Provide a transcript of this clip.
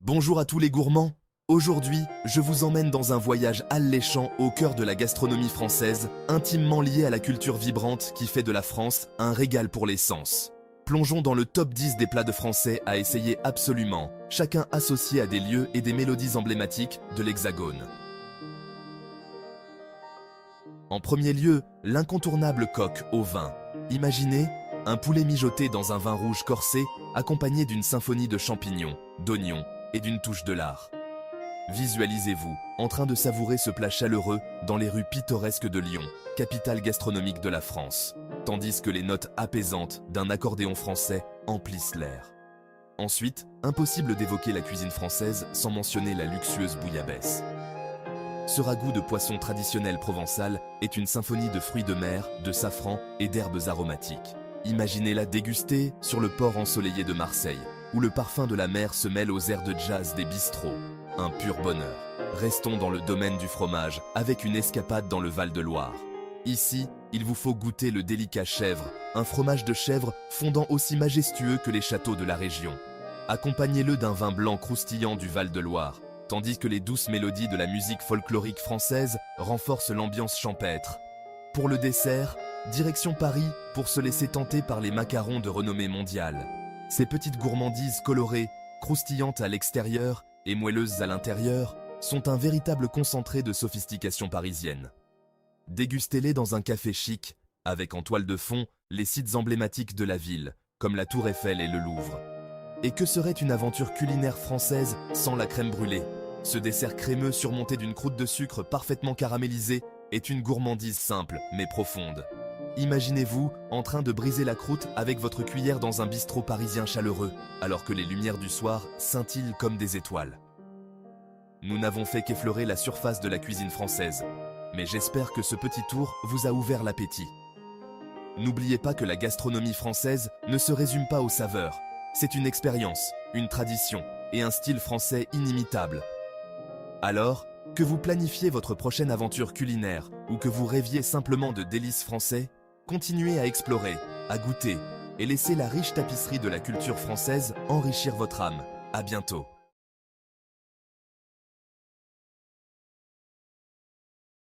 Bonjour à tous les gourmands. Aujourd'hui, je vous emmène dans un voyage alléchant au cœur de la gastronomie française, intimement lié à la culture vibrante qui fait de la France un régal pour les sens. Plongeons dans le top 10 des plats de français à essayer absolument, chacun associé à des lieux et des mélodies emblématiques de l'Hexagone. En premier lieu, l'incontournable coq au vin. Imaginez un poulet mijoté dans un vin rouge corsé, accompagné d'une symphonie de champignons, d'oignons et d'une touche de lard. Visualisez-vous en train de savourer ce plat chaleureux dans les rues pittoresques de Lyon, capitale gastronomique de la France, tandis que les notes apaisantes d'un accordéon français emplissent l'air. Ensuite, impossible d'évoquer la cuisine française sans mentionner la luxueuse bouillabaisse. Ce ragoût de poisson traditionnel provençal est une symphonie de fruits de mer, de safran et d'herbes aromatiques. Imaginez-la déguster sur le port ensoleillé de Marseille, où le parfum de la mer se mêle aux airs de jazz des bistrots. Un pur bonheur. Restons dans le domaine du fromage, avec une escapade dans le Val-de-Loire. Ici, il vous faut goûter le délicat chèvre, un fromage de chèvre fondant aussi majestueux que les châteaux de la région. Accompagnez-le d'un vin blanc croustillant du Val-de-Loire, tandis que les douces mélodies de la musique folklorique française renforcent l'ambiance champêtre. Pour le dessert, direction Paris pour se laisser tenter par les macarons de renommée mondiale. Ces petites gourmandises colorées, croustillantes à l'extérieur et moelleuses à l'intérieur, sont un véritable concentré de sophistication parisienne. Dégustez-les dans un café chic, avec en toile de fond les sites emblématiques de la ville, comme la Tour Eiffel et le Louvre. Et que serait une aventure culinaire française sans la crème brûlée? Ce dessert crémeux surmonté d'une croûte de sucre parfaitement caramélisée est une gourmandise simple mais profonde. Imaginez-vous en train de briser la croûte avec votre cuillère dans un bistrot parisien chaleureux, alors que les lumières du soir scintillent comme des étoiles. Nous n'avons fait qu'effleurer la surface de la cuisine française, mais j'espère que ce petit tour vous a ouvert l'appétit. N'oubliez pas que la gastronomie française ne se résume pas aux saveurs. C'est une expérience, une tradition et un style français inimitable. Alors, que vous planifiez votre prochaine aventure culinaire ou que vous rêviez simplement de délices français, continuez à explorer, à goûter et laissez la riche tapisserie de la culture française enrichir votre âme. À bientôt.